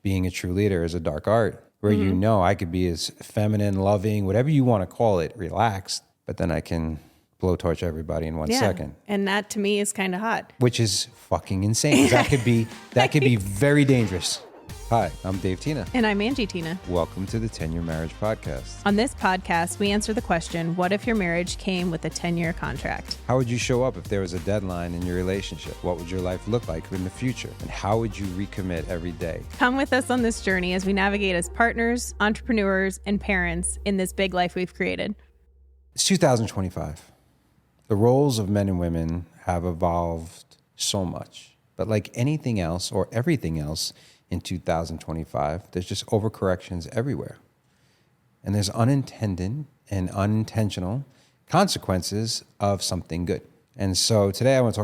being a true leader is a dark art where you know I could be as feminine, loving, whatever you want to call it, relaxed, but then I can blowtorch everybody in 1 second. And that to me is kind of hot. Which is fucking insane. That could be very dangerous. Hi, I'm Dave Tina. And I'm Angie Tina. Welcome to the 10-Year Marriage Podcast. On this podcast, we answer the question, what if your marriage came with a 10-year contract? How would you show up if there was a deadline in your relationship? What would your life look like in the future? And how would you recommit every day? Come with us on this journey as we navigate as partners, entrepreneurs, and parents in this big life we've created. It's 2025. The roles of men and women have evolved so much. But like anything else or everything else, in 2025, there's just overcorrections everywhere. And there's unintended and unintentional consequences of something good. And so today we want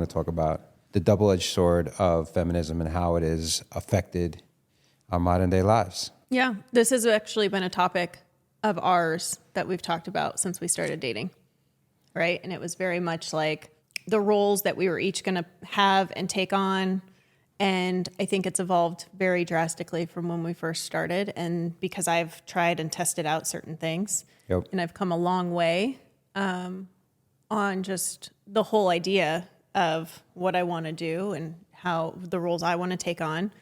to talk about the double-edged sword of feminism and how it has affected our modern day lives. Yeah, this has actually been a topic of ours that we've talked about since we started dating, right? And it was very much like the roles that we were each going to have and take on. And I think it's evolved very drastically from when we first started. And because I've tried and tested out certain things, and I've come a long way on just the whole idea of what I want to do and how the roles I want to take on.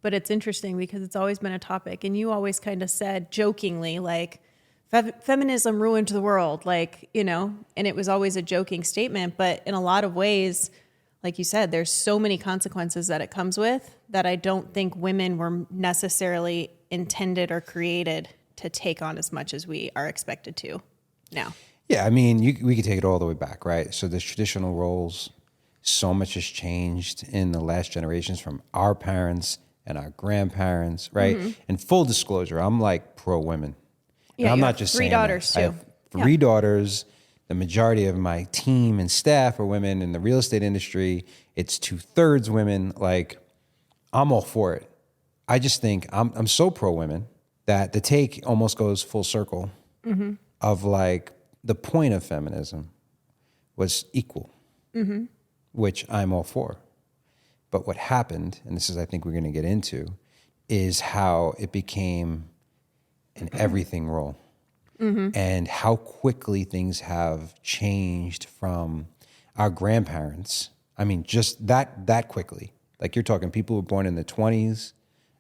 But it's interesting because it's always been a topic. And you always kind of said jokingly, like, feminism ruined the world, like, you know, and it was always a joking statement. But in a lot of ways, like you said, there's so many consequences that it comes with that I don't think women were necessarily intended or created to take on as much as we are expected to now. Yeah, I mean, we could take it all the way back, right? So the traditional roles, so much has changed in the last generations from our parents and our grandparents, right? Mm-hmm. And full disclosure, I'm like pro-women. Yeah, and I'm not just three saying daughters that. too. I have three daughters. The majority of my team and staff are women. In the real estate industry, it's 2/3 women. Like, I'm all for it. I just think I'm so pro women that the take almost goes full circle of like the point of feminism was equal, which I'm all for. But what happened, and this is I think we're going to get into, is how it became an everything role. And how quickly things have changed from our grandparents. I mean, just that quickly. Like you're talking people who were born in the 20s,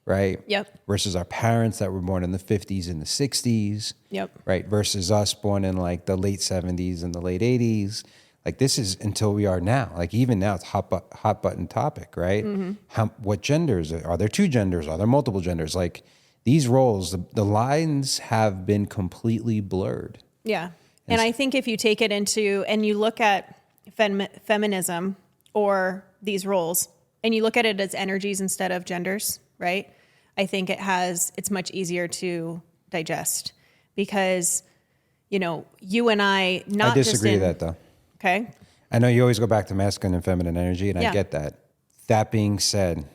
right? Yep. Versus our parents that were born in the 50s and the 60s. Yep. Right? Versus us born in like the late 70s and the late 80s. Like this is until we are now. Like even now it's hot button topic, right? What genders? Are there two genders? Are there multiple genders? Like these roles, the lines have been completely blurred. Yeah. And I think if you take it into, and you look at feminism or these roles, and you look at it as energies instead of genders, right? I think it's much easier to digest because, you know, you and I, I disagree with that though. Okay. I know you always go back to masculine and feminine energy, and I get that. That being said,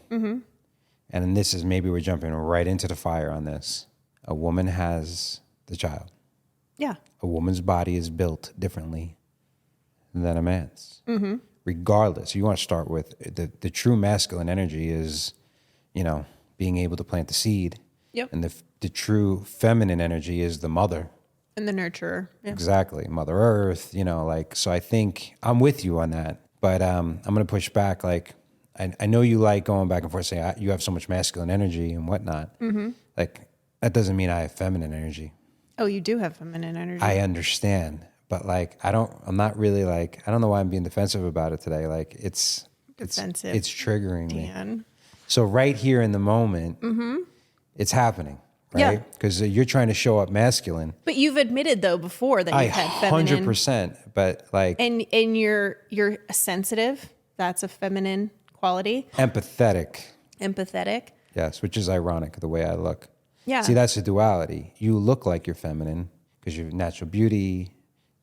and this is maybe we're jumping right into the fire on this. A woman has the child. Yeah. A woman's body is built differently than a man's. Regardless, you want to start with the true masculine energy is, you know, being able to plant the seed. Yep. And the true feminine energy is the mother. And the nurturer. Yeah. Exactly. Mother Earth, you know, like, so I think I'm with you on that. But I'm going to push back, like, I know you like going back and forth saying you have so much masculine energy and whatnot. Like, that doesn't mean I have feminine energy. Oh, you do have feminine energy. I understand. But like, I'm not really like, I don't know why I'm being defensive about it today. Like it's triggering me. So right here in the moment, it's happening, right? Because you're trying to show up masculine. But you've admitted though before that you've had feminine. 100%. But like, and you're sensitive. That's a feminine quality. Empathetic. Yes, which is ironic the way I look. Yeah. See, that's the duality. You look like you're feminine because you have natural beauty,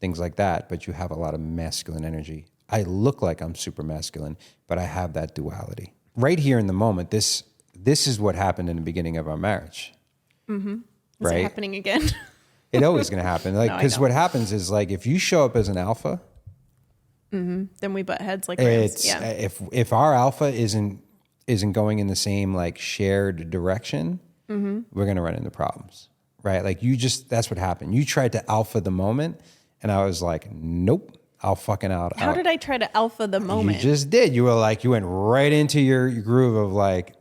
things like that, but you have a lot of masculine energy. I look like I'm super masculine, but I have that duality. Right here in the moment, this is what happened in the beginning of our marriage. Is right? it happening again? It's always going to happen. Like, because what happens is like, if you show up as an alpha, then we butt heads like rams. If our alpha isn't isn't going in the same like shared direction, we're going to run into problems, right? Like that's what happened. You tried to alpha the moment, and I was like, nope, I'll fucking out. How did I try to alpha the moment? You just did. You were like, you went right into your groove of like,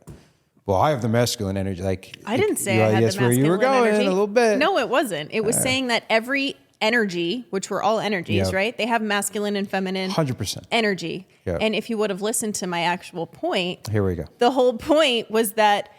well, I have the masculine energy. Like, I didn't say I had the masculine where you were going energy. a little bit. No, it wasn't. It was saying that every energy, which we're all energies, right? They have masculine and feminine 100% energy. Yep. And if you would have listened to my actual point, here we go. The whole point was that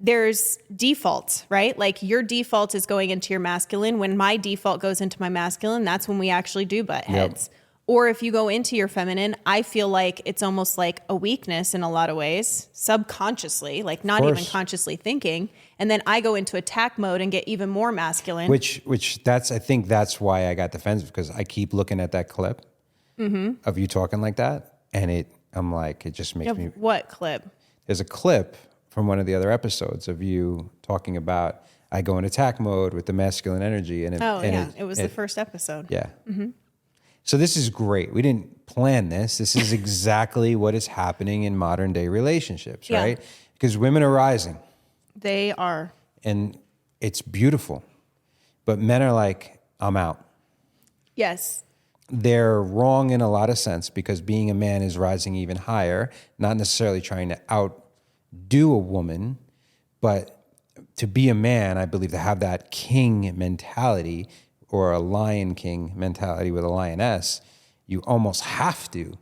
there's defaults, right? Like your default is going into your masculine. When my default goes into my masculine, that's when we actually do butt heads. Yep. Or if you go into your feminine, I feel like it's almost like a weakness in a lot of ways, subconsciously, like not even consciously thinking. And then I go into attack mode and get even more masculine. Which I think that's why I got defensive, because I keep looking at that clip of you talking like that. And I'm like, it just makes me. What clip? There's a clip from one of the other episodes of you talking about, I go in attack mode with the masculine energy. And it was the first episode. Yeah. Mm-hmm. So this is great. We didn't plan this. This is exactly what is happening in modern day relationships, right? Because women are rising. They are. And it's beautiful. But men are like, I'm out. Yes. They're wrong in a lot of sense, because being a man is rising even higher, not necessarily trying to outdo a woman, but to be a man, I believe, to have that king mentality, or a lion king mentality with a lioness, you almost have to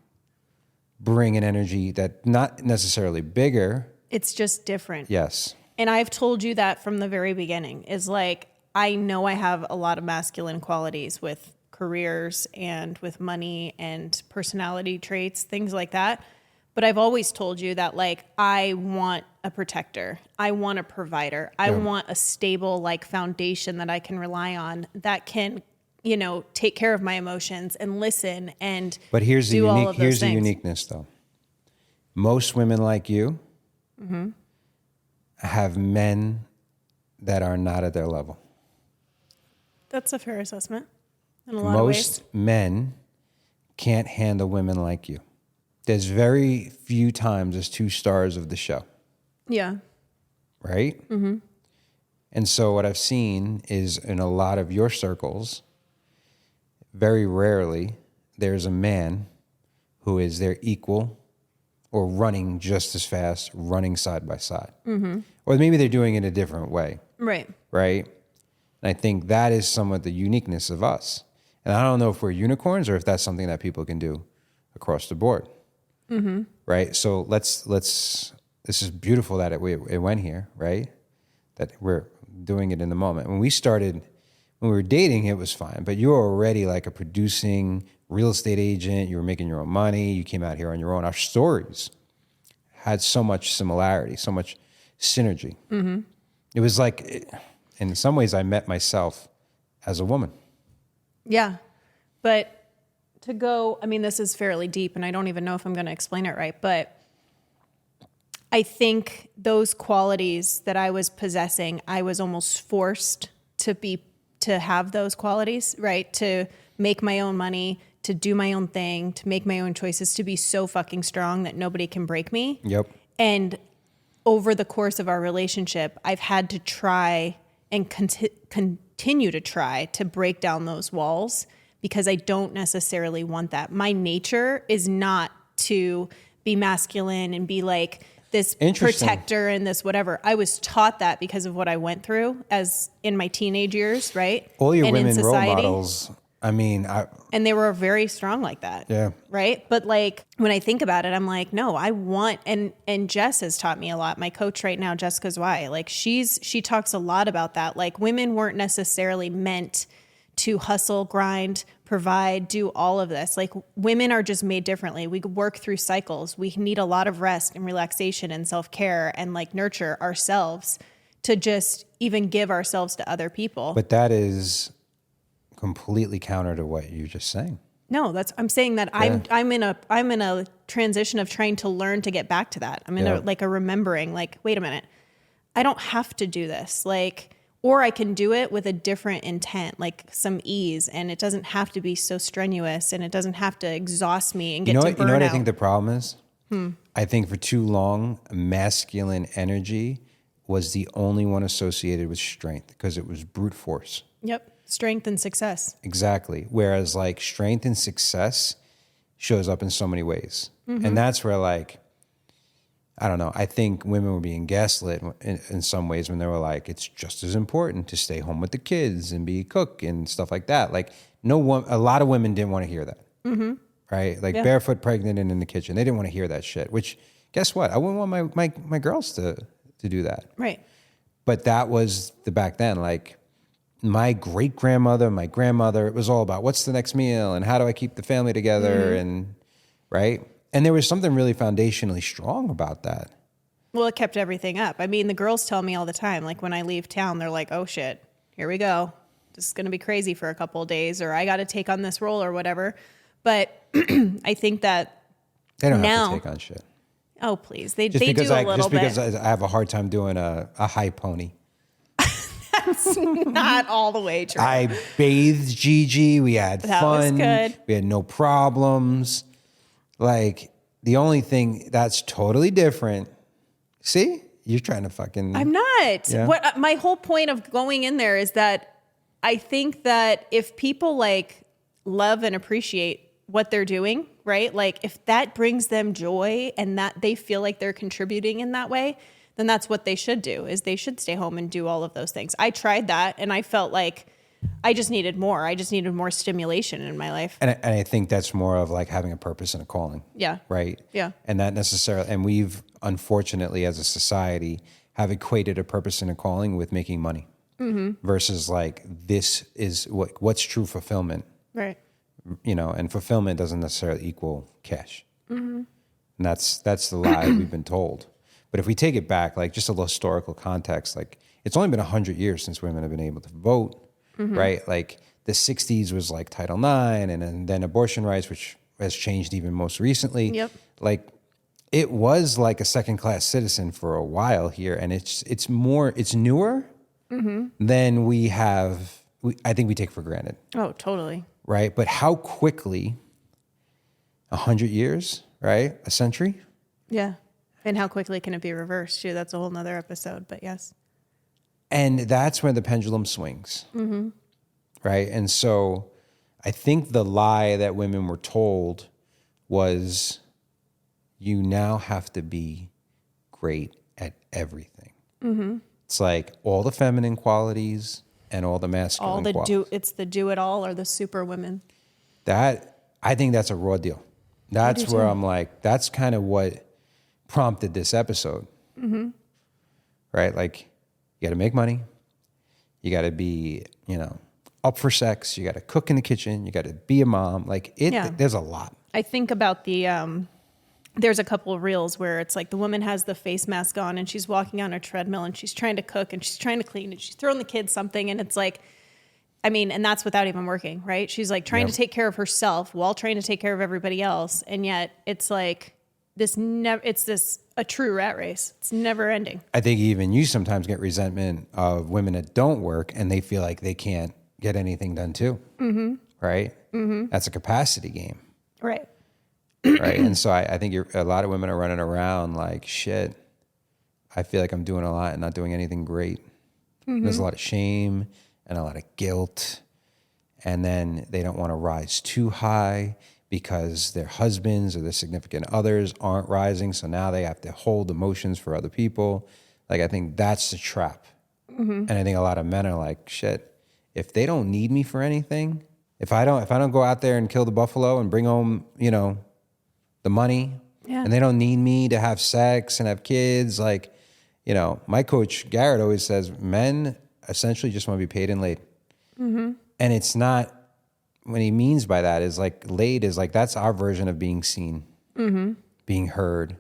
bring an energy that not necessarily bigger. It's just different. Yes. And I've told you that from the very beginning, is like, I know I have a lot of masculine qualities with careers and with money and personality traits, things like that. But I've always told you that, like, I want a protector. I want a provider. I want a stable, like, foundation that I can rely on, that can, take care of my emotions and listen and but here's do all of those here's things. the uniqueness, though. Most women like you have men that are not at their level. That's a fair assessment in a lot of ways. Most men can't handle women like you. There's very few times as 2 stars of the show. Yeah. Right? Mm-hmm. And so what I've seen is, in a lot of your circles, very rarely there's a man who is their equal or running just as fast, running side by side. Mm-hmm. Or maybe they're doing it a different way. Right. Right? And I think that is somewhat the uniqueness of us. And I don't know if we're unicorns or if that's something that people can do across the board. Mm-hmm. Right? So let's. This is beautiful that it went here, right? That we're doing it in the moment. When we were dating, it was fine. But you were already like a producing real estate agent. You were making your own money. You came out here on your own. Our stories had so much similarity, so much synergy. Mm-hmm. It was like, in some ways, I met myself as a woman. Yeah. But to go, this is fairly deep, and I don't even know if I'm going to explain it right, but I think those qualities that I was possessing, I was almost forced to have those qualities, right? To make my own money, to do my own thing, to make my own choices, to be so fucking strong that nobody can break me. Yep. And over the course of our relationship, I've had to try and continue to try to break down those walls, because I don't necessarily want that. My nature is not to be masculine and be like this protector and this whatever. I was taught that because of what I went through as in my teenage years, right? All your and women role models, and they were very strong like that. Yeah. Right? But like, when I think about it, I'm like, no, I want, and Jess has taught me a lot. My coach right now, Jessica Zwei, like she talks a lot about that. Like, women weren't necessarily meant to hustle, grind, provide, do all of this. Like, women are just made differently. We work through cycles. We need a lot of rest and relaxation and self-care and like nurture ourselves to just even give ourselves to other people. But that is completely counter to what you're just saying. No, I'm saying that I'm in a transition of trying to learn to get back to that. I'm in a remembering, like, wait a minute, I don't have to do this. Like, or I can do it with a different intent, like some ease, and it doesn't have to be so strenuous, and it doesn't have to exhaust me and get to burnout. You know what I think the problem is? I think for too long, masculine energy was the only one associated with strength because it was brute force. Yep. Strength and success. Exactly. Whereas like strength and success shows up in so many ways. And that's where like, I don't know, I think women were being gaslit in some ways when they were like, it's just as important to stay home with the kids and be a cook and stuff like that. Like a lot of women didn't want to hear that. Right? Like barefoot, pregnant, and in the kitchen. They didn't want to hear that shit, which guess what? I wouldn't want my girls to do that. Right. But that was the back then. Like my great grandmother, my grandmother, it was all about what's the next meal and how do I keep the family together and right. And there was something really foundationally strong about that. Well, it kept everything up. I mean, the girls tell me all the time, like when I leave town, they're like, oh shit, here we go. This is going to be crazy for a couple of days, or I got to take on this role or whatever. But I think that They don't now, have to take on shit. oh, please. They Just do a because little bit. I have a hard time doing a high pony. That's not all the way true. I bathed Gigi. We had That fun. was good. We had no problems. Like the only thing that's totally different. See, you're trying to fucking. I'm not. Yeah. What my whole point of going in there is that I think that if people like love and appreciate what they're doing, right? Like if that brings them joy and that they feel like they're contributing in that way, then that's what they should do, is they should stay home and do all of those things. I tried that and I felt like I just needed more. I just needed more stimulation in my life. And I think that's more of like having a purpose and a calling. Yeah. Right. Yeah. And not necessarily, and we've unfortunately as a society have equated a purpose and a calling with making money versus like this is what's true fulfillment. Right. You know, and fulfillment doesn't necessarily equal cash. And that's the lie we've been told. But if we take it back, like just a little historical context, like it's only been 100 years since women have been able to vote, right? Like the 60s was like Title IX and then abortion rights, which has changed even most recently. Yep. Like it was like a second-class citizen for a while here. And it's newer than I think we take for granted. Oh, totally. Right? But how quickly, 100 years, right? A century? Yeah. And how quickly can it be reversed too? That's a whole nother episode, but yes. And that's where the pendulum swings. Right? And so I think the lie that women were told was you now have to be great at everything. It's like all the feminine qualities and all the masculine qualities. It's the do it all or the superwoman. That, I think that's a raw deal. That's where I'm like, that's kind of what prompted this episode. Right? Like, you got to make money. You got to be, up for sex. You got to cook in the kitchen. You got to be a mom. Like, there's a lot. I think about there's a couple of reels where it's like the woman has the face mask on and she's walking on a treadmill and she's trying to cook and she's trying to clean and she's throwing the kids something. And it's like, I mean, and that's without even working, right? She's like trying to take care of herself while trying to take care of everybody else. And yet it's like a true rat race. It's never ending. I think even you sometimes get resentment of women that don't work and they feel like they can't get anything done too. Right? That's a capacity game. Right. Right. And so I think a lot of women are running around like, shit, I feel like I'm doing a lot and not doing anything great. There's a lot of shame and a lot of guilt. And then they don't want to rise too high because their husbands or their significant others aren't rising. So now they have to hold emotions for other people. Like, I think that's the trap. And I think a lot of men are like, shit, if they don't need me for anything, if I don't go out there and kill the buffalo and bring home, the money, and they don't need me to have sex and have kids. Like, my coach Garrett always says men essentially just want to be paid and laid. And it's not, what he means by that is like laid is like, that's our version of being seen, being heard,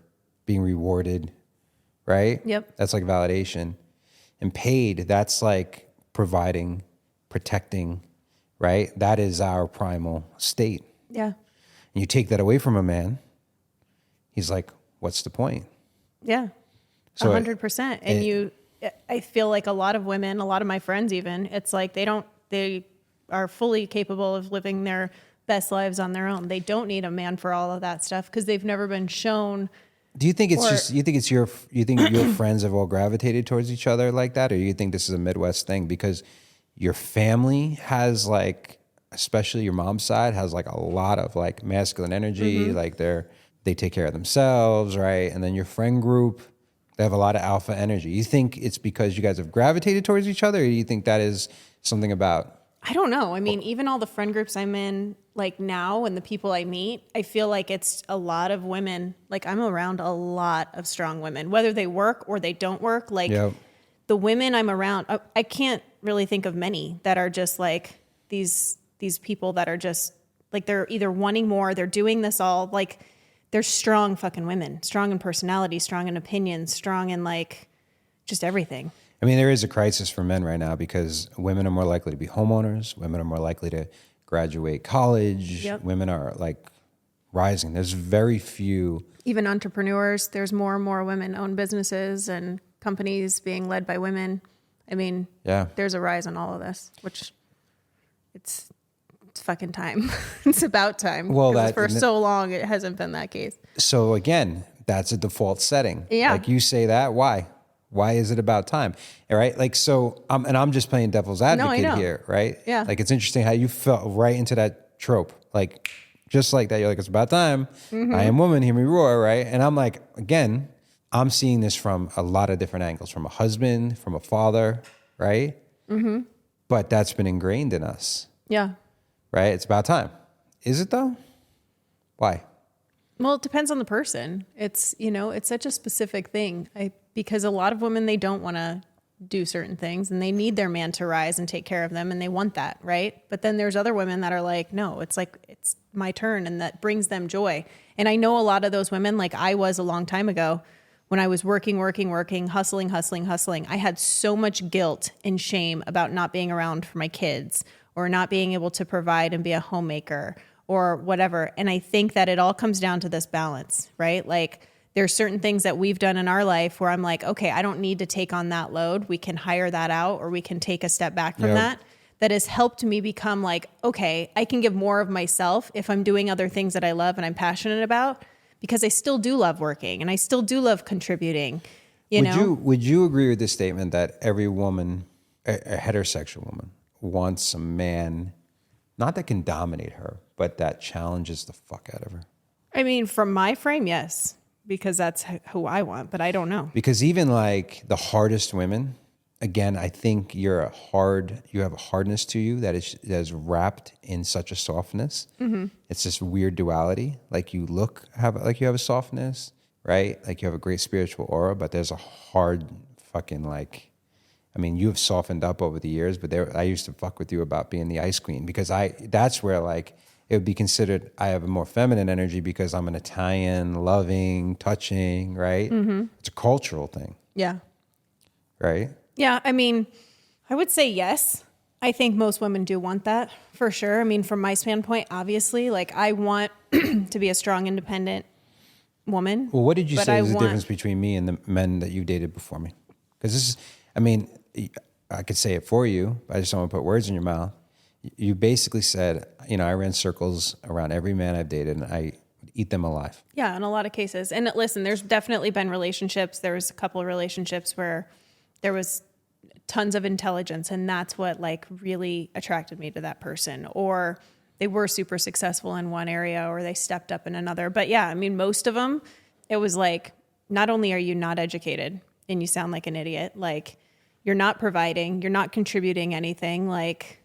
being rewarded, right? Yep. That's like validation. And paid, that's like providing, protecting, right? That is our primal state. Yeah. And you take that away from a man, he's like, what's the point? Yeah. So 100%. And I feel like a lot of women, a lot of my friends even, it's like they are fully capable of living their best lives on their own. They don't need a man for all of that stuff because they've never been shown. Do you think it's you think your friends have all gravitated towards each other like that? Or you think this is a Midwest thing? Because your family has like, especially your mom's side has like a lot of like masculine energy. Like they take care of themselves, right? And then your friend group, they have a lot of alpha energy. You think it's because you guys have gravitated towards each other, or do you think that is something about? I don't know. I mean, even all the friend groups I'm in, like now, and the people I meet, I feel like it's a lot of women. Like I'm around a lot of strong women, whether they work or they don't work. Like the women I'm around, I can't really think of many that are just like these people that are just like, they're either wanting more, they're doing this all, like they're strong fucking women, strong in personality, strong in opinions, strong in like just everything. I mean, there is a crisis for men right now because women are more likely to be homeowners. Women are more likely to graduate college. Women are like rising. There's very few. Even entrepreneurs, there's more and more women own businesses and companies being led by women. I mean, there's a rise in all of this, which it's fucking time. It's about time. Well, for so long, it hasn't been that case. So again, that's a default setting. Yeah. Like you say that, why? Why is it about time? All right. Like, so, and I'm just playing devil's advocate here, right? Yeah. Like, it's interesting how you fell right into that trope. Like, just like that, you're like, it's about time. I am woman, hear me roar, right? And I'm like, again, I'm seeing this from a lot of different angles, from a husband, from a father, right? But that's been ingrained in us. Yeah. Right? It's about time. Is it though? Why? Well, it depends on the person. It's, it's such a specific thing. Because a lot of women, they don't want to do certain things and they need their man to rise and take care of them and they want that, right? But then there's other women that are like, no, it's like, it's my turn, and that brings them joy. And I know a lot of those women, like I was a long time ago, when I was working, hustling. I had so much guilt and shame about not being around for my kids or not being able to provide and be a homemaker or whatever. And I think that it all comes down to this balance, right? Like, there's certain things that we've done in our life where I'm like, okay, I don't need to take on that load. We can hire that out, or we can take a step back from that. That has helped me become like, okay, I can give more of myself if I'm doing other things that I love and I'm passionate about, because I still do love working and I still do love contributing. Would you agree with this statement that every woman, a heterosexual woman, wants a man, not that can dominate her, but that challenges the fuck out of her? I mean, from my frame, yes. Because that's who I want, but I don't know. Because even like the hardest women, again, I think you have a hardness to you that is wrapped in such a softness. It's this weird duality. Like you have a softness, right? Like you have a great spiritual aura, but there's a hard fucking like, I mean, you have softened up over the years, but I used to fuck with you about being the ice queen because that's where like, it would be considered I have a more feminine energy because I'm an Italian, loving, touching, right? It's a cultural thing. Yeah. Right? Yeah. I mean, I would say yes. I think most women do want that for sure. I mean, from my standpoint, obviously, like I want to be a strong, independent woman. Well, what did you say is the difference between me and the men that you dated before me? Because this is, I mean, I could say it for you, but I just don't want to put words in your mouth. You basically said, I ran circles around every man I've dated and I eat them alive. Yeah, in a lot of cases. And listen, there's definitely been relationships. There was a couple of relationships where there was tons of intelligence, and that's what like really attracted me to that person. Or they were super successful in one area or they stepped up in another. But yeah, I mean, most of them, it was like, not only are you not educated and you sound like an idiot, like you're not providing, you're not contributing anything, like...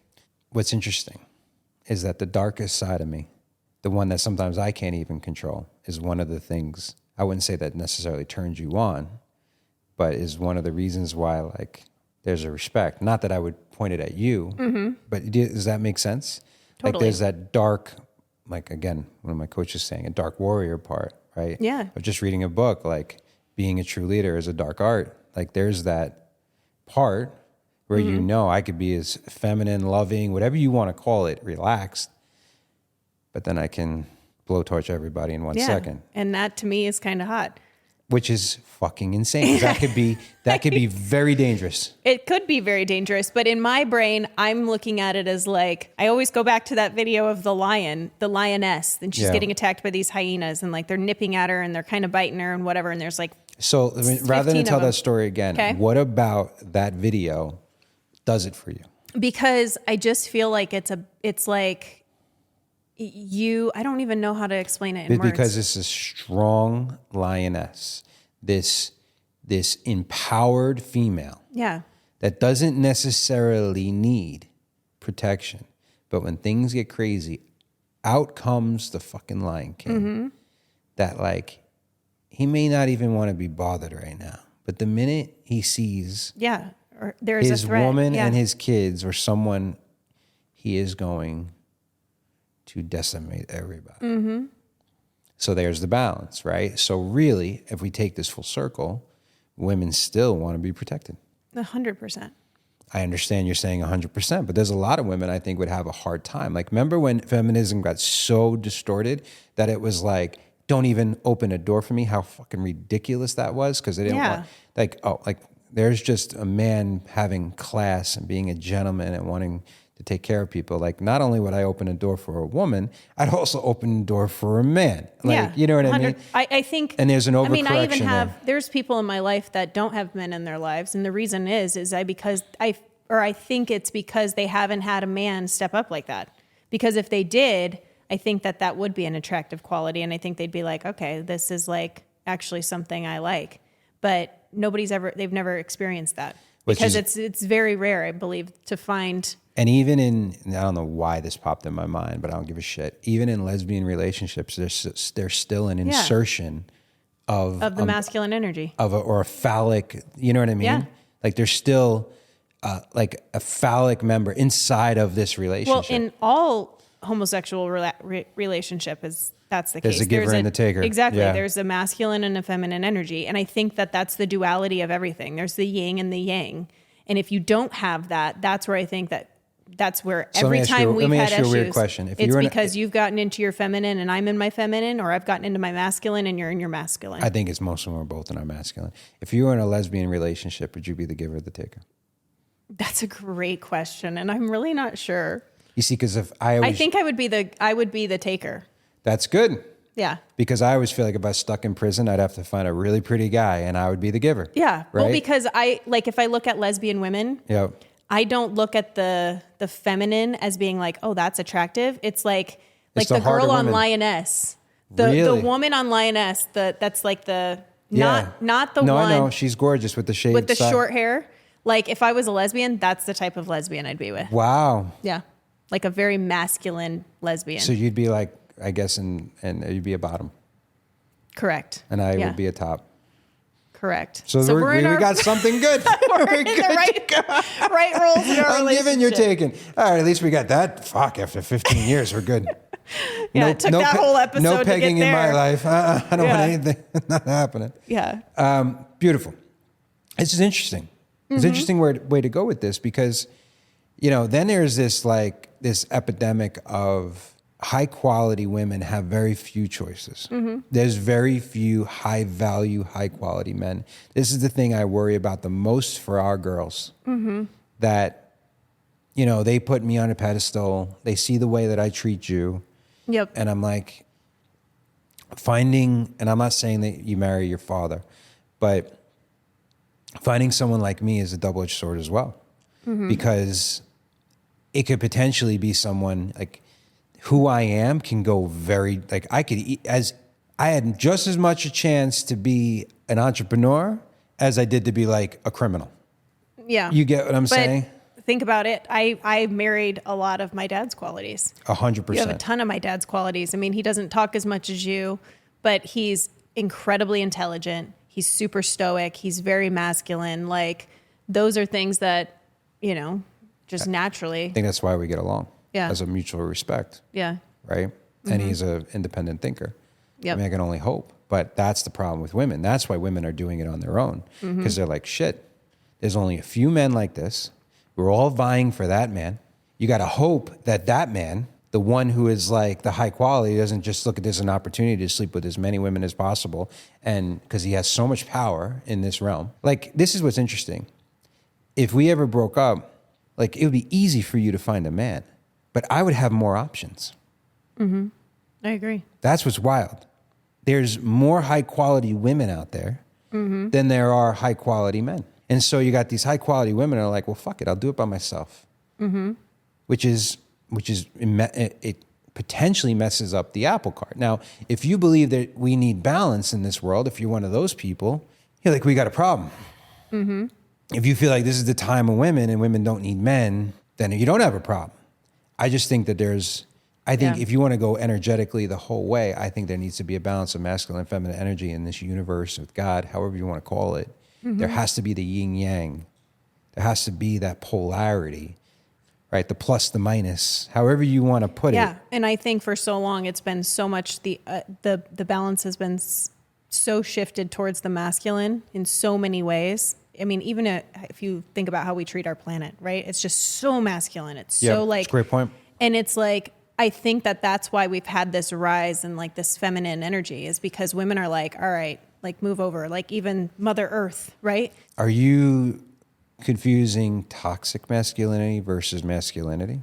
What's interesting is that the darkest side of me, the one that sometimes I can't even control, is one of the things, I wouldn't say that necessarily turns you on, but is one of the reasons why like there's a respect. Not that I would point it at you, but does that make sense? Totally. Like there's that dark, like again, one of my coaches saying, a dark warrior part, right? Yeah. Of just reading a book, like being a true leader is a dark art. Like there's that part where I could be as feminine, loving, whatever you want to call it, relaxed, but then I can blowtorch everybody in 1 second. And that to me is kind of hot. which is fucking insane. That could be very dangerous. It could be very dangerous, but in my brain, I'm looking at it as like, I always go back to that video of the lioness, and she's getting attacked by these hyenas, and like they're nipping at her and they're kind of biting her and whatever. And there's like, so I mean, rather than tell that story again, okay, what about that video does it for you? Because I just feel like it's like I don't even know how to explain it in words. Because it's a strong lioness, this empowered female. Yeah. That doesn't necessarily need protection. But when things get crazy, out comes the fucking Lion King. That like, he may not even want to be bothered right now. But the minute he sees or there's his a threat, woman and his kids or someone, he is going to decimate everybody. So there's the balance, right? So really, if we take this full circle, women still want to be protected. 100%. I understand you're saying 100%, but there's a lot of women I think would have a hard time. Like, remember when feminism got so distorted that it was like, don't even open a door for me? How fucking ridiculous that was, because they didn't want, like, there's just a man having class and being a gentleman and wanting to take care of people. Like, not only would I open a door for a woman, I'd also open a door for a man. Like, you know what I mean? I think, and there's an overcorrection. I even have, there's people in my life that don't have men in their lives. And the reason is I think it's because they haven't had a man step up like that. Because if they did, I think that would be an attractive quality. And I think they'd be like, okay, this is like actually something I like. But they've never experienced that. Because it's very rare, I believe, to find. And even I don't know why this popped in my mind, but I don't give a shit. Even in lesbian relationships, there's still an insertion of the masculine energy. Or a phallic, you know what I mean? Yeah. Like there's still like a phallic member inside of this relationship. Well, in all homosexual relationship that's the case. There's a giver and a taker. Exactly. Yeah. There's a masculine and a feminine energy. And I think that's the duality of everything. There's the yin and the yang. And if you don't have that, that's where I think that's where every time we've had issues, let me ask you a weird question. It's because you've gotten into your feminine and I'm in my feminine, or I've gotten into my masculine and you're in your masculine. I think it's most of them are both in our masculine. If you were in a lesbian relationship, would you be the giver or the taker? That's a great question. And I'm really not sure. You see, because I think I would be the taker. That's good. Yeah. Because I always feel like if I was stuck in prison, I'd have to find a really pretty guy and I would be the giver. Yeah. Right? Well, because if I look at lesbian women, I don't look at the feminine as being like, oh, that's attractive. It's like the girl on Lioness. The woman on Lioness, that's like not the one. No, I know. She's gorgeous with the shaved with the short hair. Like if I was a lesbian, that's the type of lesbian I'd be with. Wow. Yeah. Like a very masculine lesbian. So you'd be like, I guess, and you'd be a bottom. Correct. And I would be a top. Correct. So we got something good. we're in the right roles in our I'm relationship. giving, you're taking. All right, at least we got that. Fuck, after 15 years, we're good. It took that whole episode no to pegging get there. in my life. I don't want anything. Not happening. Yeah. Beautiful. This is interesting. It's an interesting way to go with this because, then there's this epidemic of high quality women have very few choices. There's very few high value, high quality men. This is the thing I worry about the most for our girls. That, they put me on a pedestal. They see the way that I treat you. Yep. And I'm like and I'm not saying that you marry your father, but finding someone like me is a double-edged sword as well. Because it could potentially be someone like who I am can go very, I had just as much a chance to be an entrepreneur as I did to be like a criminal. Yeah. You get what I'm saying? Think about it. I married a lot of my dad's qualities. 100%. You have a ton of my dad's qualities. I mean, he doesn't talk as much as you, but he's incredibly intelligent. He's super stoic. He's very masculine. Like those are things that, just naturally. I think that's why we get along. Yeah. As a mutual respect. Yeah. Right? And he's an independent thinker. Yep. I mean, I can only hope. But that's the problem with women. That's why women are doing it on their own. Because they're like, shit, there's only a few men like this. We're all vying for that man. You got to hope that man The one who is like the high quality doesn't just look at this as an opportunity to sleep with as many women as possible. And because he has so much power in this realm. Like, this is what's interesting. If we ever broke up, like, it would be easy for you to find a man, but I would have more options. Mm-hmm. I agree. That's what's wild. There's more high quality women out there than there are high quality men. And so you got these high quality women that are like, well, fuck it, I'll do it by myself. Which it potentially messes up the apple cart. Now, if you believe that we need balance in this world, if you're one of those people, you're like, we got a problem. If you feel like this is the time of women and women don't need men, then you don't have a problem. I just think that if you want to go energetically the whole way, I think there needs to be a balance of masculine and feminine energy in this universe with God, however you want to call it. There has to be the yin yang. There has to be that polarity, right? The plus, the minus, however you want to put it. Yeah, and I think for so long it's been so much the balance has been so shifted towards the masculine in so many ways. I mean, even if you think about how we treat our planet, right? It's just so masculine. It's so like, that's a great point. And it's like, I think that's why we've had this rise in like this feminine energy, is because women are like, all right, like move over, like even Mother Earth, right? Are you confusing toxic masculinity versus masculinity?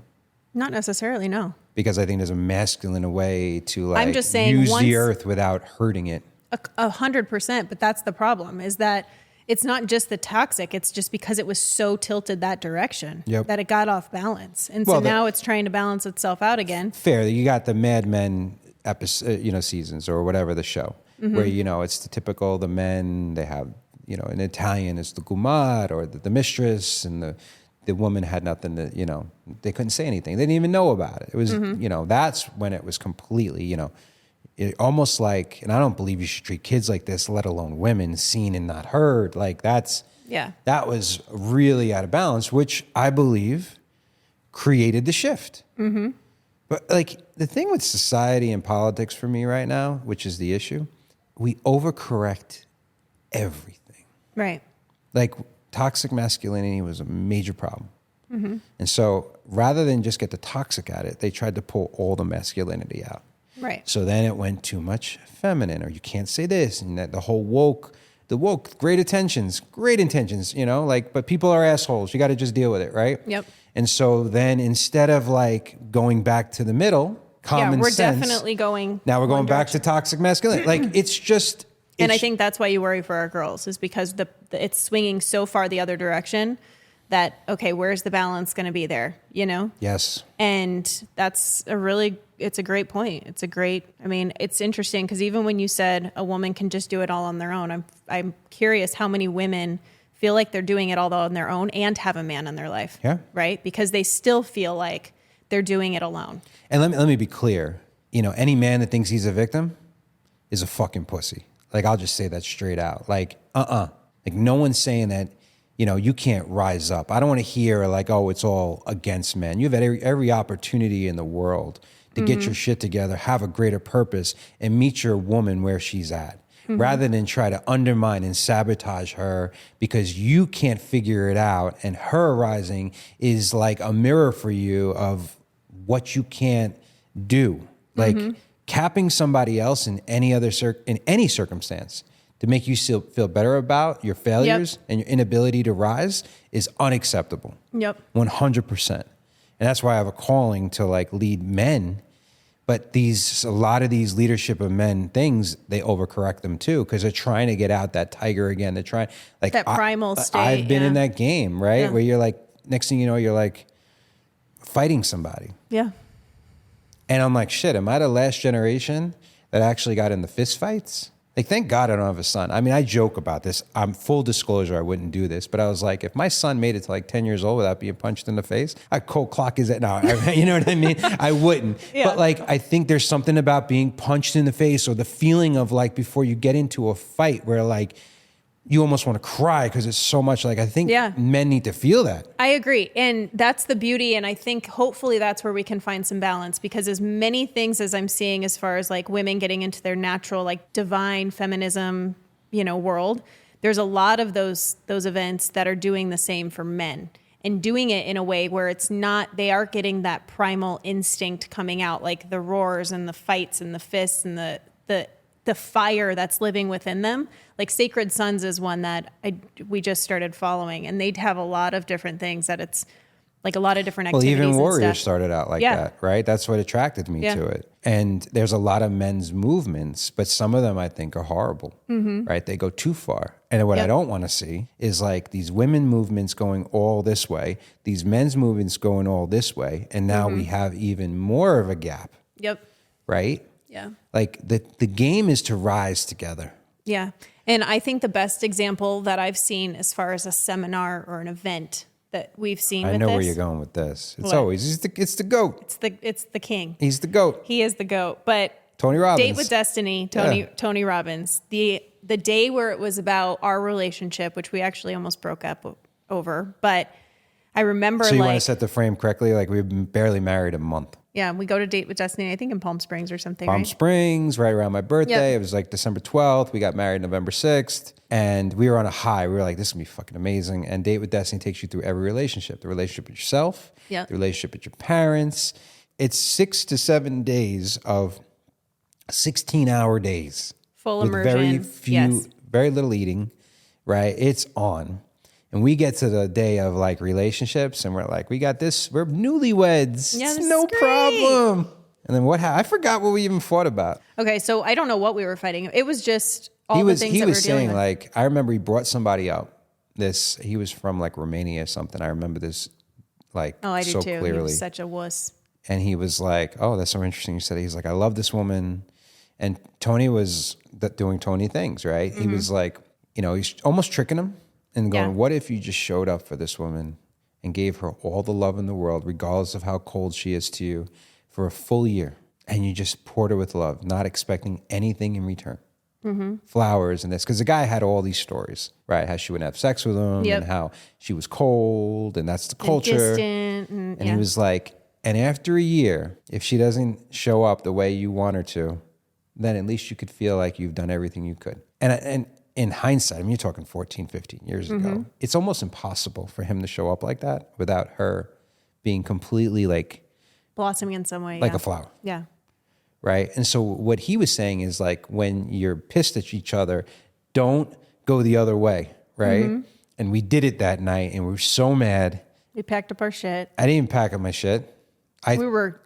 Not necessarily, no. Because I think there's a masculine way to like I'm just saying use the earth without hurting it. 100%, but that's the problem, is that it's not just the toxic, it's just because it was so tilted that direction that it got off balance. And so now it's trying to balance itself out again. Fair. You got the Mad Men seasons or whatever the show, where, it's the typical, the men, they have, in Italian, it's the gumar or the mistress, and the woman had nothing to, they couldn't say anything. They didn't even know about it. It was, that's when it was completely, it almost like, and I don't believe you should treat kids like this, let alone women, seen and not heard. Like that was really out of balance, which I believe created the shift. But like the thing with society and politics for me right now, which is the issue, we overcorrect everything. Right. Like toxic masculinity was a major problem. And so rather than just get the toxic at it, they tried to pull all the masculinity out. Right. So then it went too much feminine, or you can't say this, and that the whole woke, great intentions, but people are assholes. You got to just deal with it, right? Yep. And so then instead of like going back to the middle, common sense. Yeah, we're definitely going. Now we're going back to toxic masculinity. Like it's just. And I think that's why you worry for our girls, is because it's swinging so far the other direction that, okay, where's the balance going to be there, Yes. And it's a great point. It's interesting because even when you said a woman can just do it all on their own, I'm curious how many women feel like they're doing it all on their own and have a man in their life. Yeah. Right? Because they still feel like they're doing it alone. And let me be clear. Any man that thinks he's a victim is a fucking pussy. Like, I'll just say that straight out. Like, Like, no one's saying that, you can't rise up. I don't want to hear like, oh, it's all against men. You have every opportunity in the world to get your shit together, have a greater purpose, and meet your woman where she's at, rather than try to undermine and sabotage her because you can't figure it out. And her rising is like a mirror for you of what you can't do. Like capping somebody else in any other in any circumstance to make you feel better about your failures and your inability to rise is unacceptable. 100%. And that's why I have a calling to like lead men. But a lot of these leadership of men things, they overcorrect them too, because they're trying to get out that tiger again. They're trying like that primal state. I've been in that game, right? Yeah. Where you're like, next thing you know, you're like fighting somebody. Yeah. And I'm like, shit, am I the last generation that actually got in the fist fights? Like, thank God I don't have a son. I mean, I joke about this. I'm full disclosure, I wouldn't do this. But I was like, if my son made it to like 10 years old without being punched in the face, I'd cold clock his. No, you know what I mean? I wouldn't. Yeah. But like, I think there's something about being punched in the face, or the feeling of like before you get into a fight where like you almost want to cry because it's so much. Like, I think men need to feel that. I agree. And that's the beauty. And I think hopefully that's where we can find some balance, because as many things as I'm seeing as far as like women getting into their natural, like divine feminism, world, there's a lot of those events that are doing the same for men. and doing it in a way where it's not, they are getting that primal instinct coming out, like the roars and the fights and the fists and the fire that's living within them. Like Sacred Sons is one that we just started following, and they'd have a lot of different things that it's like a lot of different activities. Well, even Warriors and stuff. started out like that, right? That's what attracted me to it. And there's a lot of men's movements, but some of them I think are horrible, right? They go too far. And what I don't want to see is like these women movements going all this way, these men's movements going all this way, and now we have even more of a gap. Yep. Right? Yeah. Like the game is to rise together. Yeah. And I think the best example that I've seen as far as a seminar or an event that we've seen. I know where you're going with this. It's always it's the GOAT. It's the king. He's the GOAT. He is the GOAT. But Tony Robbins. Date with Destiny, Tony Robbins. The day where it was about our relationship, which we actually almost broke up over, but I remember. So you want to set the frame correctly? Like we've been barely married a month. Yeah, we go to Date with Destiny, I think in Palm Springs or something, Palm Springs, right around my birthday. Yep. It was like December 12th. We got married November 6th. And we were on a high. We were like, this is going to be fucking amazing. And Date with Destiny takes you through every relationship. The relationship with yourself, the relationship with your parents. It's 6 to 7 days of 16-hour days. Full with immersion. Very little eating, right? It's on. And we get to the day of like relationships and we're like, we got this. We're newlyweds. Yeah, it's no problem. And then I forgot what we even fought about. Okay, so I don't know what we were fighting. It was just all the things that we were dealing with. He was saying like, I remember he brought somebody up. He was from like Romania or something. I remember this like I do so too. clearly. He was such a wuss. And he was like, oh, that's so interesting. He said, he's like, I love this woman. And Tony was doing Tony things, right? He was like, he's almost tricking him and going, what if you just showed up for this woman and gave her all the love in the world, regardless of how cold she is to you, for a full year, and you just poured her with love, not expecting anything in return. Flowers and this, because the guy had all these stories, right? How she wouldn't have sex with him and how she was cold and that's the culture. And distant. And he was like, and after a year, if she doesn't show up the way you want her to, then at least you could feel like you've done everything you could. And in hindsight, I mean, you're talking 14, 15 years ago, it's almost impossible for him to show up like that without her being completely like blossoming in some way. Like a flower. Yeah. Right. And so what he was saying is like, when you're pissed at each other, don't go the other way. Right. And we did it that night and we were so mad. We packed up our shit. I didn't pack up my shit. We were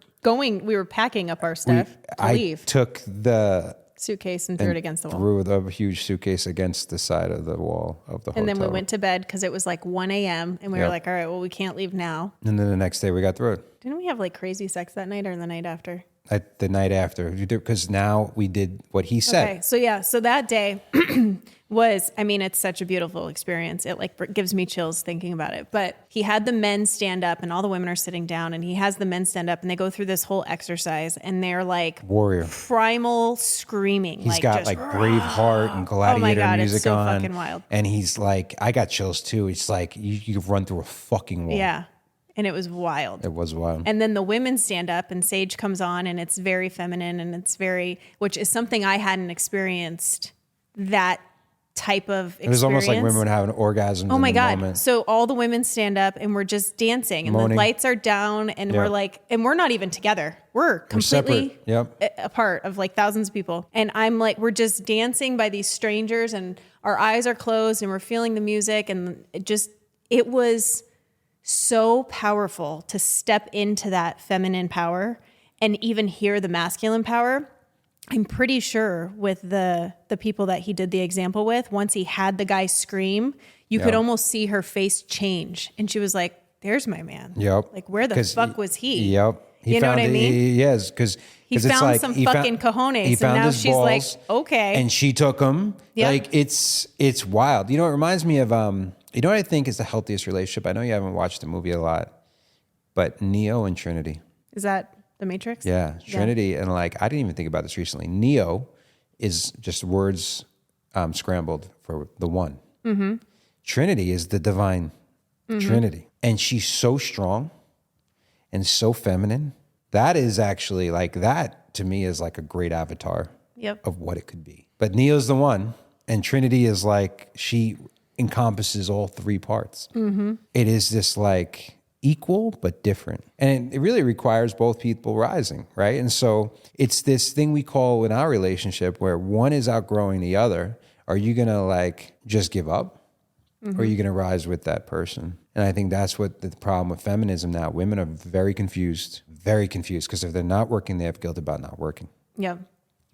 packing up our stuff to leave. I took the suitcase and threw it against the wall. Threw the huge suitcase against the side of the wall of the hotel. And then we went to bed because it was like 1 a.m. And we were like, all right, well, we can't leave now. And then the next day we got through it. Didn't we have like crazy sex that night or the night after? The night after, because now we did what he said. Okay, so that day was, I mean, it's such a beautiful experience. It like gives me chills thinking about it. But he had the men stand up and all the women are sitting down, and he has the men stand up and they go through this whole exercise and they're like warrior, primal screaming. He's got like Braveheart and Gladiator music it's so on. Fucking wild. And he's like, I got chills too. It's like you could run through a fucking wall. Yeah. And it was wild. It was wild. And then the women stand up and Sage comes on and it's very feminine and it's which is something I hadn't experienced, that type of experience. It was almost like women having orgasms. Oh my God. Moment. So all the women stand up and we're just dancing and the lights are down and we're like, and we're not even together. We're completely apart of like thousands of people. And I'm like, we're just dancing by these strangers and our eyes are closed and we're feeling the music. And it was so powerful to step into that feminine power and even hear the masculine power. I'm pretty sure with the people that he did the example with, once he had the guy scream, you could almost see her face change. And she was like, there's my man. Yep. Like, where the fuck was he? Yep. You know what I mean? Yes, because he found some fucking cojones. He found and now his she's balls, like, okay. And she took them. Yep. Like, it's wild. You know, it reminds me of, you know what I think is the healthiest relationship? I know you haven't watched the movie a lot, but Neo and Trinity. Is that The Matrix? Yeah, Trinity. And like, I didn't even think about this recently. Neo is just words scrambled for the one. Mm-hmm. Trinity is the divine Trinity. And she's so strong and so feminine. That is actually like, that to me is like a great avatar of what it could be. But Neo's the one. And Trinity is like, encompasses all three parts. It is this like equal but different. And it really requires both people rising, right? And so it's this thing we call in our relationship where one is outgrowing the other. Are you going to like just give up? Or are you going to rise with that person? And I think that's what the problem with feminism now. Women are very confused because if they're not working, they have guilt about not working. Yeah.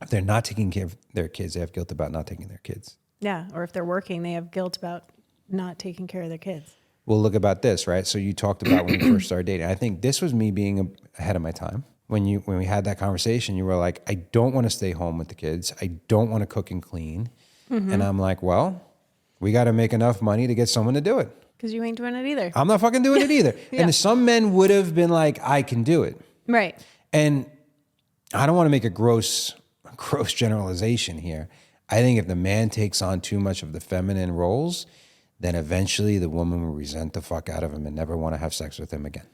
If they're not taking care of their kids, they have guilt about not taking their kids. Yeah. Or if they're working, they have guilt about not taking care of their kids. Well, look about this, right? So you talked about when you first started dating. I think this was me being ahead of my time. When we had that conversation, you were like, I don't want to stay home with the kids. I don't want to cook and clean. And I'm like, well, we got to make enough money to get someone to do it. Because you ain't doing it either. I'm not fucking doing it either. Yeah. And some men would have been like, I can do it. Right. And I don't want to make a gross generalization here. I think if the man takes on too much of the feminine roles, then eventually the woman will resent the fuck out of him and never want to have sex with him again.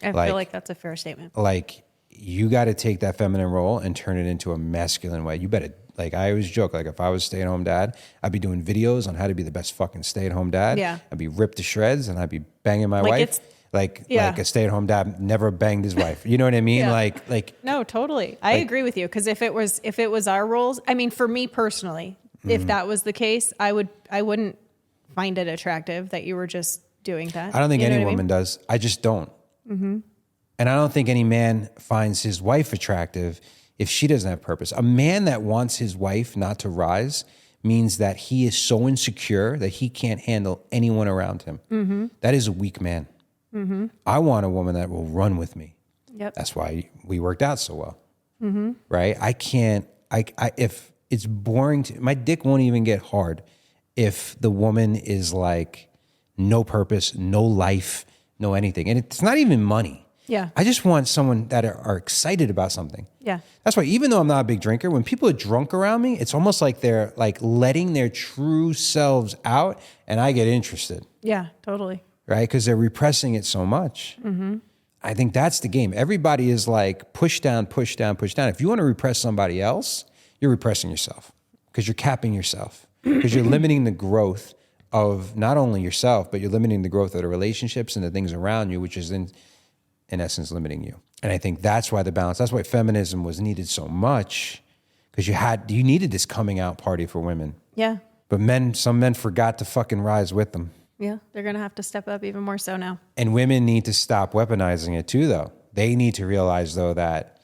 I feel like that's a fair statement. Like, you got to take that feminine role and turn it into a masculine way. You better, like, I always joke, like, if I was a stay-at-home dad, I'd be doing videos on how to be the best fucking stay-at-home dad. Yeah. I'd be ripped to shreds and I'd be banging my Like, wife. it's- Like Yeah. a stay-at-home dad never banged his wife. You know what I mean? Yeah. Like No, totally. I agree with you. Because if it was our roles, I mean, for me personally, if that was the case, I wouldn't find it attractive that you were just doing that. I don't think You know any what I woman mean? does. I just don't. And I don't think any man finds his wife attractive if she doesn't have purpose. A man that wants his wife not to rise means that he is so insecure that he can't handle anyone around him. That is a weak man. I want a woman that will run with me. Yep. That's why we worked out so well. Right? I can't, if it's boring, my dick won't even get hard if the woman is like no purpose, no life, no anything. And it's not even money. Yeah. I just want someone that are excited about something. Yeah. That's why even though I'm not a big drinker, when people are drunk around me, it's almost like they're like letting their true selves out and I get interested. Yeah, totally. Right? Because they're repressing it so much. I think that's the game. Everybody is like push down, push down, push down. If you want to repress somebody else, you're repressing yourself because you're capping yourself because you're limiting the growth of not only yourself, but you're limiting the growth of the relationships and the things around you, which is in essence limiting you. And I think that's why that's why feminism was needed so much because you needed this coming out party for women. Yeah. But some men forgot to fucking rise with them. Yeah. They're going to have to step up even more so now. And women need to stop weaponizing it too, though. They need to realize, though, that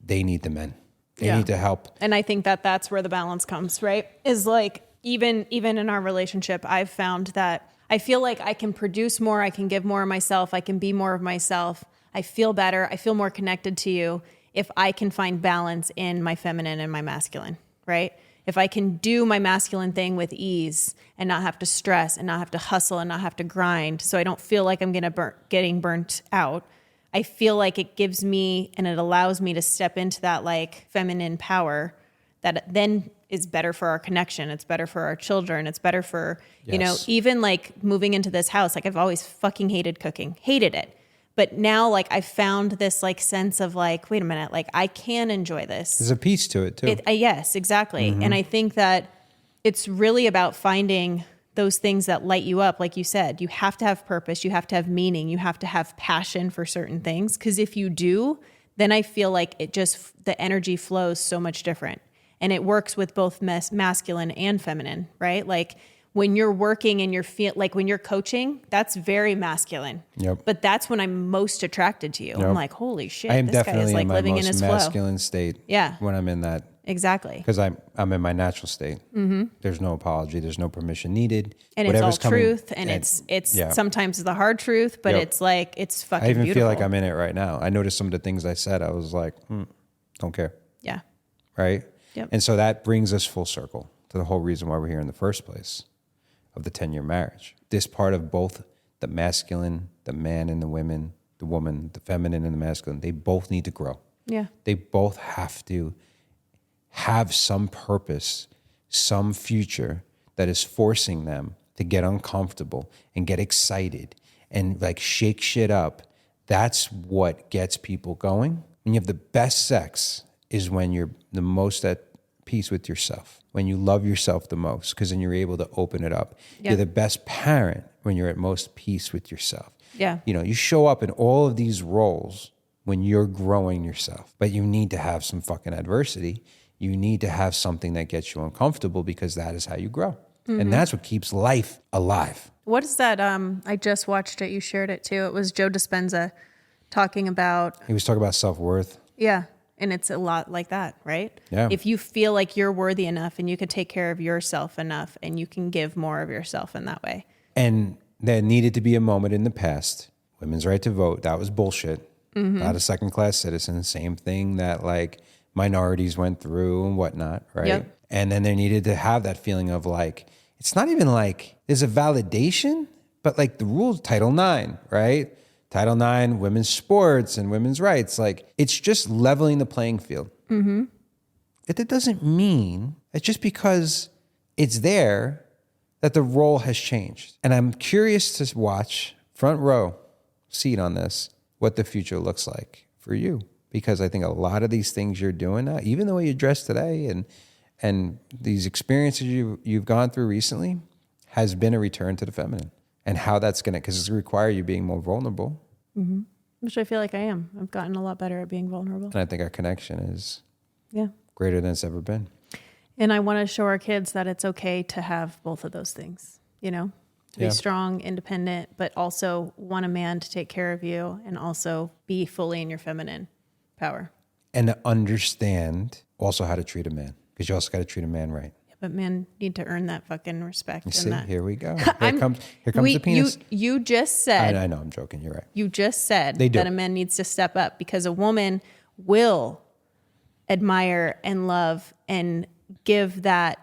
they need the men. They need to help. And I think that that's where the balance comes, right? Is like, even in our relationship, I've found that I feel like I can produce more. I can give more of myself. I can be more of myself. I feel better. I feel more connected to you if I can find balance in my feminine and my masculine, right? If I can do my masculine thing with ease and not have to stress and not have to hustle and not have to grind so I don't feel like I'm getting burnt out, I feel like it gives me and it allows me to step into that like feminine power that then is better for our connection. It's better for our children. It's better for, even like moving into this house. Like I've always fucking hated cooking, hated it. But now like I found this like sense of like, wait a minute, like I can enjoy this. There's a piece to it too. Yes, exactly. And I think that it's really about finding those things that light you up. Like you said, you have to have purpose. You have to have meaning. You have to have passion for certain things. Because if you do, then I feel like the energy flows so much different. And it works with both masculine and feminine, right? Like when you're working and when you're coaching, that's very masculine. Yep. But that's when I'm most attracted to you. Yep. I'm like, holy shit, I am this guy definitely is like in my living in most his masculine state. Yeah. When I'm in that. Exactly. Because I'm in my natural state. There's no apology. There's no permission needed. And Whatever's it's all coming, truth. And it's sometimes the hard truth, but it's like, it's fucking I even beautiful. feel like I'm in it right now. I noticed some of the things I said. I was like, don't care. Yeah. Right? Yep. And so that brings us full circle to the whole reason why we're here in the first place of the 10-year marriage. This part of both the masculine, the man and the women, the woman, the feminine and the masculine, they both need to grow. Yeah. They both have to have some purpose, some future that is forcing them to get uncomfortable and get excited and like shake shit up. That's what gets people going. When you have the best sex is when you're the most at peace with yourself, when you love yourself the most, because then you're able to open it up. Yeah. You're the best parent when you're at most peace with yourself. Yeah. You know, you show up in all of these roles when you're growing yourself, but you need to have some fucking adversity. You need to have something that gets you uncomfortable, because that is how you grow. And that's what keeps life alive. What is that? I just watched it. You shared it too. It was Joe Dispenza talking about. He was talking about self-worth. Yeah. And it's a lot like that, right? Yeah. If you feel like you're worthy enough and you could take care of yourself enough and you can give more of yourself in that way. And there needed to be a moment in the past. Women's right to vote, that was bullshit. Not a second-class citizen. Same thing that like minorities went through and whatnot, right? Yep. And then there needed to have that feeling of like, it's not even like there's a validation, but like the rules, Title IX, right? Title IX, women's sports and women's rights, like it's just leveling the playing field. That doesn't mean it's just because it's there that the role has changed. And I'm curious to watch, front row seat on this, what the future looks like for you. Because I think a lot of these things you're doing now, even the way you dress today and these experiences you've gone through recently, has been a return to the feminine. And how that's going to, because it's require you being more vulnerable. Which I feel like I am. I've gotten a lot better at being vulnerable. And I think our connection is Yeah. greater than it's ever been. And I want to show our kids that it's okay to have both of those things, you know, to be strong, independent, but also want a man to take care of you and also be fully in your feminine power. And to understand also how to treat a man, because you also got to treat a man right. Yeah, but men need to earn that fucking respect. You and see, that. here we go. Here comes the penis. You just said. I know, I'm joking. You're right. You just said They do. that a man needs to step up because a woman will admire and love and give that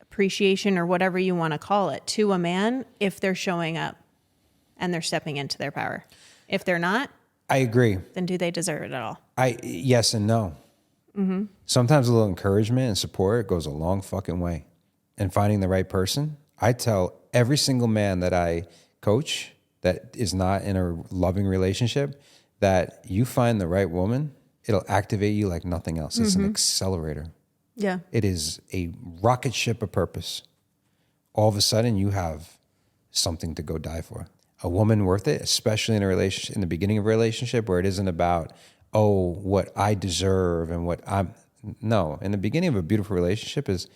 appreciation or whatever you want to call it to a man if they're showing up and they're stepping into their power. If they're not, I agree. then do they deserve it at all? Yes and no. Sometimes a little encouragement and support goes a long fucking way. And finding the right person, I tell every single man that I coach that is not in a loving relationship that you find the right woman, it'll activate you like nothing else. It's an accelerator. Yeah. It is a rocket ship of purpose. All of a sudden, you have something to go die for. A woman worth it, especially in a relationship, in the beginning of a relationship, where it isn't about, oh, what I deserve and what I'm. No, in the beginning of a beautiful relationship is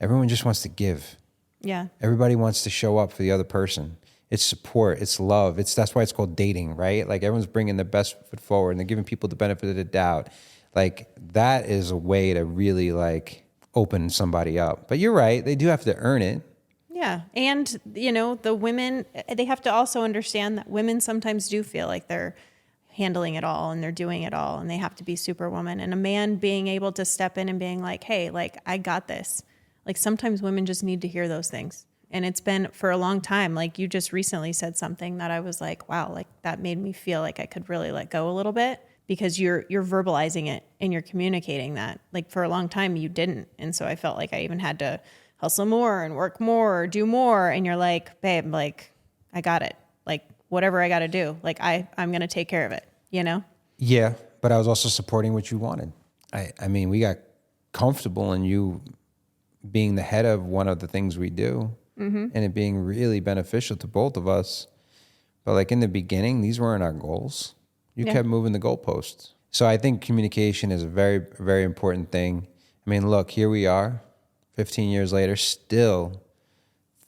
everyone just wants to give. Yeah. Everybody wants to show up for the other person. It's support. It's love. That's why it's called dating, right? Like everyone's bringing their best foot forward and they're giving people the benefit of the doubt. Like that is a way to really like open somebody up. But you're right. They do have to earn it. Yeah. And, you know, the women, they have to also understand that women sometimes do feel like they're handling it all and they're doing it all and they have to be Superwoman. And a man being able to step in and being like, hey, like, I got this. Like sometimes women just need to hear those things. And it's been for a long time. Like you just recently said something that I was like, wow, like that made me feel like I could really let go a little bit because you're verbalizing it and you're communicating that. Like for a long time you didn't. And so I felt like I even had to hustle more and work more or do more. And you're like, babe, like I got it. Like whatever I got to do, like I'm going to take care of it, you know? Yeah. But I was also supporting what you wanted. I mean, we got comfortable in you being the head of one of the things we do. And it being really beneficial to both of us. But like in the beginning, these weren't our goals. You kept moving the goalposts. So I think communication is a very, very important thing. I mean, look, here we are, 15 years later, still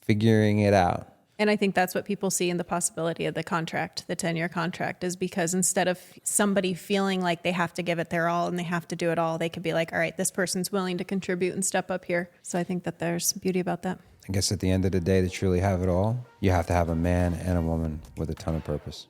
figuring it out. And I think that's what people see in the possibility of the contract, the 10-year contract, is because instead of somebody feeling like they have to give it their all and they have to do it all, they could be like, all right, this person's willing to contribute and step up here. So I think that there's beauty about that. I guess at the end of the day, to truly have it all, you have to have a man and a woman with a ton of purpose.